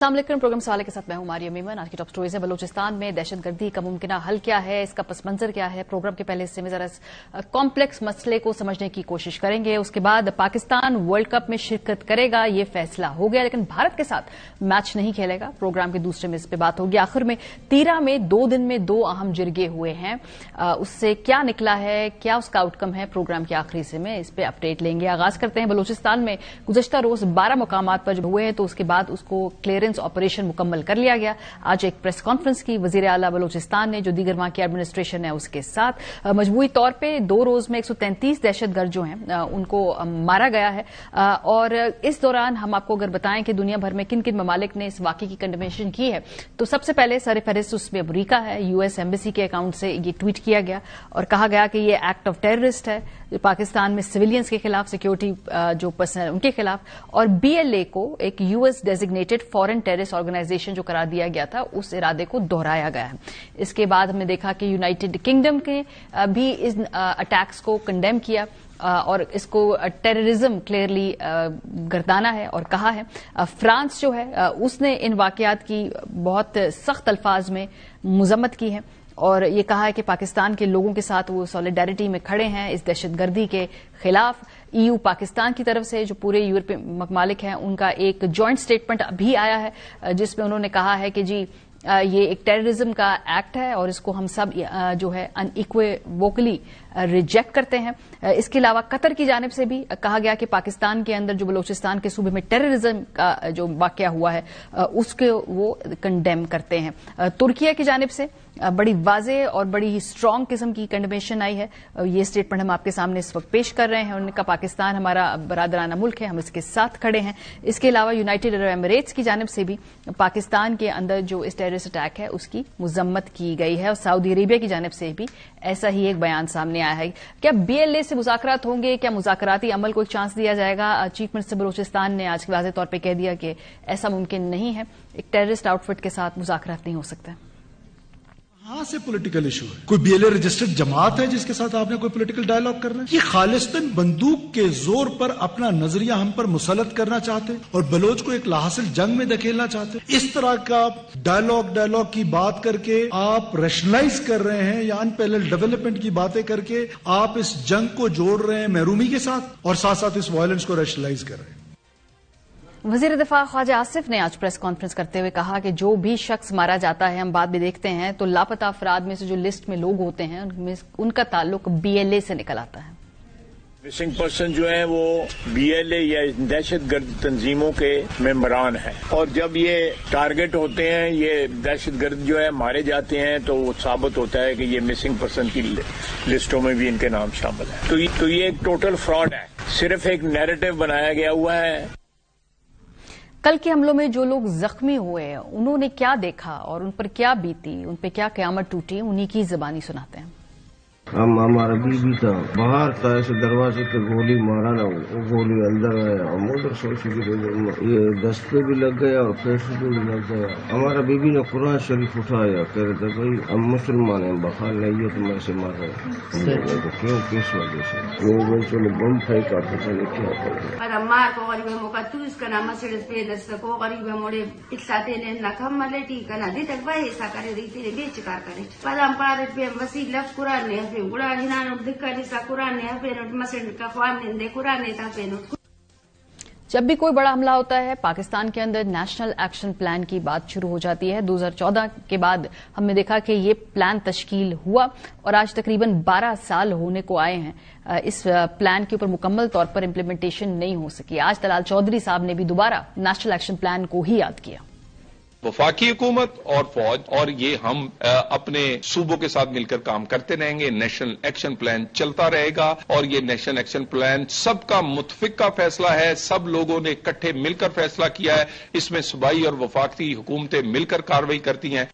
अस्सलामुअलैकुम। प्रोग्राम सवाल के साथ मैं हूं मारिया मेमन। आज की टॉप स्टोरीज है बलूचिस्तान में दहशतगर्दी का मुमकिन हल क्या है, इसका पस मंजर क्या है। प्रोग्राम के पहले हिस्से में जरा कॉम्प्लेक्स मसले को समझने की कोशिश करेंगे। उसके बाद पाकिस्तान वर्ल्ड कप में शिरकत करेगा, ये फैसला हो गया, लेकिन भारत के साथ मैच नहीं खेलेगा। प्रोग्राम के दूसरे में इस पर बात होगी। आखिर में 13 में 2 दिन में 2 अहम जिरगे हुए हैं, उससे क्या निकला है, क्या उसका आउटकम है, प्रोग्राम के आखिरी हिस्से में इस पर अपडेट लेंगे। आगाज करते हैं बलूचिस्तान में गुज़श्ता रोज 12 मुकामात पर जब हुए हैं तो उसके बाद उसको क्लियरेंस ऑपरेशन मुकम्मल कर लिया गया। आज एक प्रेस कॉन्फ्रेंस की वजीर आला बलूचिस्तान ने, जो दीगर वहां की एडमिनिस्ट्रेशन है उसके साथ। मजमूई तौर पे 2 रोज में 133 दहशतगर्द जो हैं उनको मारा गया है। और इस दौरान हम आपको अगर बताएं कि दुनिया भर में किन किन ममालिक ने इस वाकये की कंडेमेशन की है, तो सबसे पहले सर फहरिस्त उसमें अमरीका है। यूएस एम्बेसी के अकाउंट से ये ट्वीट किया गया और कहा गया कि ये एक्ट ऑफ टेररिस्ट है, जो पाकिस्तान में सिविलियंस के खिलाफ, सिक्योरिटी जो पर्सन है उनके खिलाफ। और बीएलए को एक US designated foreign terrorist organisation जो करार दिया गया था, उस इरादे को दोहराया गया है। इसके बाद हमने देखा कि यूनाइटेड किंगडम के भी इस अटैक्स को कंडेम किया और इसको टेररिज्म क्लियरली गर्दाना है और कहा है। फ्रांस जो है उसने इन वाकयात की बहुत सख्त अल्फाज में मजम्मत की है और ये कहा है कि पाकिस्तान के लोगों के साथ वो सॉलिडारिटी में खड़े हैं इस दहशतगर्दी के खिलाफ। ईयू पाकिस्तान की तरफ से, जो पूरे यूरोपीय ममालिक हैं, उनका एक जॉइंट स्टेटमेंट भी आया है जिसमें उन्होंने कहा है कि जी ये एक टेररिज्म का एक्ट है और इसको हम सब जो है अनइक्वेवोकली रिजेक्ट करते हैं। इसके अलावा कतर की जानिब से भी कहा गया कि पाकिस्तान के अंदर जो बलूचिस्तान के सूबे में टेररिज्म का जो वाकया हुआ है उसके वो कंडेम करते हैं। तुर्किया की जानिब से बड़ी वाज़ेह और बड़ी ही स्ट्रांग किस्म की कंडेमेशन आई है। ये स्टेटमेंट हम आपके सामने इस वक्त पेश कर रहे हैं। उन्होंने कहा पाकिस्तान हमारा बरादराना मुल्क है, हम इसके साथ खड़े हैं। इसके अलावा यूनाइटेड अरब एमिरेट्स की जानिब से भी पाकिस्तान के अंदर जो इस टेररिस्ट अटैक है उसकी मजम्मत की गई है और सऊदी अरेबिया की जानिब से भी ऐसा ही एक बयान सामने आया है। क्या बीएलए से मुज़ाकरात होंगे, क्या मुज़ाकराती अमल को एक चांस दिया जाएगा? चीफ मिनिस्टर बलूचिस्तान ने आज वाज़ेह तौर पर कह दिया कि ऐसा मुमकिन नहीं है, एक टेररिस्ट आउटफिट के साथ मुज़ाकरात नहीं हो सकता। कहां से पॉलिटिकल इशू है? कोई बीएलए रजिस्टर्ड जमात है जिसके साथ आपने कोई पॉलिटिकल डायलॉग करना है? ये खालिस्तन बंदूक के जोर पर अपना नजरिया हम पर मुसलत करना चाहते हैं और बलोच को एक लाहासिल जंग में धकेलना चाहते हैं। इस तरह का डायलॉग की बात करके आप रैशनलाइज कर रहे हैं या अनपैरेलल्ड डेवलपमेंट की बातें करके आप इस जंग को जोड़ रहे हैं महरूमी के साथ और साथ साथ इस वायलेंस को रैशनलाइज कर रहे हैं। वजीर दिफा ख्वाजा आसिफ ने आज प्रेस कॉन्फ्रेंस करते हुए कहा कि जो भी शख्स मारा जाता है, हम बाद में देखते हैं तो लापता अफराद में से जो लिस्ट में लोग होते हैं उनका ताल्लुक बीएलए से निकल आता है। मिसिंग पर्सन जो है वो बीएलए या दहशतगर्द तंजीमों के मेंबरान हैं और जब ये टारगेट होते हैं, ये दहशतगर्द जो है मारे जाते हैं, तो वो साबित होता है कि ये मिसिंग पर्सन की लिस्टों में भी इनके नाम शामिल है। तो ये एक टोटल फ्रॉड है, सिर्फ एक नैरेटिव बनाया गया हुआ है। कल के हमलों में जो लोग जख्मी हुए हैं उन्होंने क्या देखा और उन पर क्या बीती, उन पर क्या क़यामत टूटी, उन्हीं की ज़बानी सुनाते हैं। हम हमारा बीबी था, बाहर था, ऐसे दरवाजे पे गोली मारा ना, वो गोली अंदर आया, हम उधर सोचे कि ये दस्ते भी लग गया और पैसे भी लग गया। हमारा बीबी ने कुरान शरीफ उठाया, कह रहे थे भाई हम मुसलमान हैं, बखाल नहीं है तो मैं से मार रहे हैं। तो क्यों, किस वजह से? वो बच्चों बम फेंका, पता नहीं क्या जब भी कोई बड़ा हमला होता है पाकिस्तान के अंदर नेशनल एक्शन प्लान की बात शुरू हो जाती है। 2014 के बाद हमने देखा कि ये प्लान तश्कील हुआ और आज तकरीबन 12 साल होने को आए हैं। इस प्लान के ऊपर मुकम्मल तौर पर इम्प्लीमेंटेशन नहीं हो सकी। आज तलाल चौधरी साहब ने भी दोबारा नेशनल एक्शन प्लान को ही याद किया। वफाकी हुकूमत और फौज और ये हम अपने सूबों के साथ मिलकर काम करते रहेंगे। नेशनल एक्शन प्लान चलता रहेगा और ये नेशनल एक्शन प्लान सबका मुतफिक का फैसला है, सब लोगों ने इकट्ठे मिलकर फैसला किया है। इसमें सूबाई और वफाकी हुकूमतें मिलकर कार्रवाई करती हैं।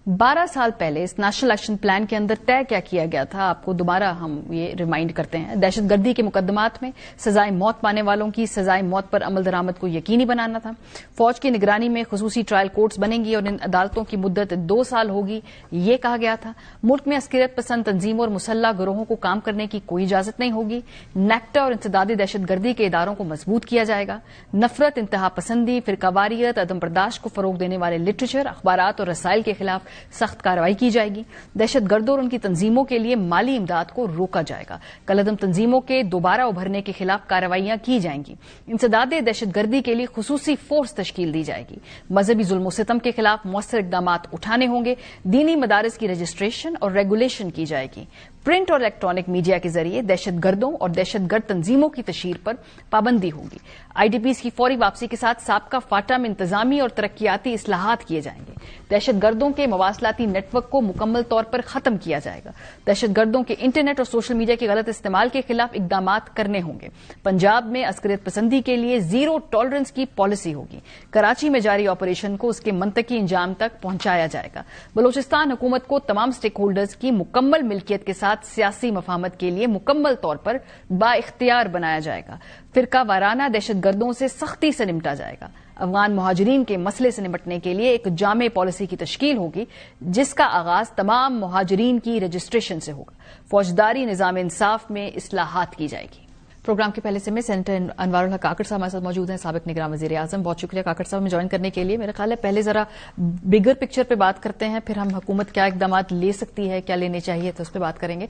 12 साल पहले इस नेशनल एक्शन प्लान के अंदर तय क्या किया गया था, आपको दोबारा हम ये रिमाइंड करते हैं। दहशतगर्दी के मुकदमात में सजाए मौत पाने वालों की सजाए मौत पर अमल दरामद को यकीनी बनाना था। फौज की निगरानी में खुसूसी ट्रायल कोर्ट्स बनेंगी और इन अदालतों की मुद्दत 2 साल होगी, ये कहा गया था। मुल्क में अस्करियत पसंद तंजीमों और मुसल्लह गिरोहों को काम करने की कोई इजाजत नहीं होगी। नेक्टा और इंसदादी दहशतगर्दी के इदारों को मजबूत किया जाएगा। नफरत, इंतहा पसंदी, फिरकावारियत, अदम बर्दाश्त को फरोग देने वाले लिटरेचर, अखबारात और रसाइल के खिलाफ सख्त कार्रवाई की जाएगी। दहशतगर्दों और उनकी तंजीमों के लिए माली इमदाद को रोका जाएगा। कलअदम तंजीमों के दोबारा उभरने के खिलाफ कार्रवाइयां की जाएंगी। इंसदाद दहशतगर्दी के लिए खुसूसी फोर्स तश्कील दी जाएगी। मजहबी जुल्म सितम के खिलाफ मौसर इकदामात उठाने होंगे। दीनी मदारिस की रजिस्ट्रेशन और रेगुलेशन की जाएगी। प्रिंट और इलेक्ट्रॉनिक मीडिया के जरिए दहशतगर्दों और दहशतगर्द तंजीमों की तशहीर पर पाबंदी होगी। आईडीपीज की फौरी वापसी के साथ साबका फाटा में इंतजामी और तरक्याती इस्लाहात किए जाएंगे। दहशतगर्दों के मवासलाती नेटवर्क को मुकम्मल तौर पर खत्म किया जाएगा। दहशतगर्दों के इंटरनेट और सोशल मीडिया के गलत इस्तेमाल के खिलाफ इकदामात करने होंगे। पंजाब में अस्करियत पसंदी के लिए जीरो टॉलरेंस की पॉलिसी होगी। कराची में जारी ऑपरेशन को उसके मंतकी इंजाम तक पहुंचाया जाएगा। बलूचिस्तान हुकूमत को तमाम स्टेक होल्डर्स की मुकम्मल मिल्कियत के साथ सियासी मफाहमत के लिए मुकम्मल तौर पर बाइख्तियार बनाया जाएगा। फिरका वाराना दहशतगर्दों से सख्ती से निपटा जाएगा। अफगान मुहाजिरीन के मसले से निपटने के लिए एक जामे पॉलिसी की तश्कील होगी, जिसका आगाज तमाम मुहाजिरीन की रजिस्ट्रेशन से होगा। फौजदारी निजाम इंसाफ में इस्लाहात की जाएगी। प्रोग्राम के पहले से में सेनेटर अनवारुल हक काकड़ साहब हमारे साथ मौजूद हैं, साबिक निगरान वजीर आजम। बहुत शुक्रिया काकड़ साहब में ज्वाइन करने के लिए। मेरा ख्याल है पहले जरा बिगर पिक्चर पे बात करते हैं, फिर हम हुकूमत क्या इकदाम ले सकती है, क्या लेने चाहिए, तो उस पर बात करेंगे।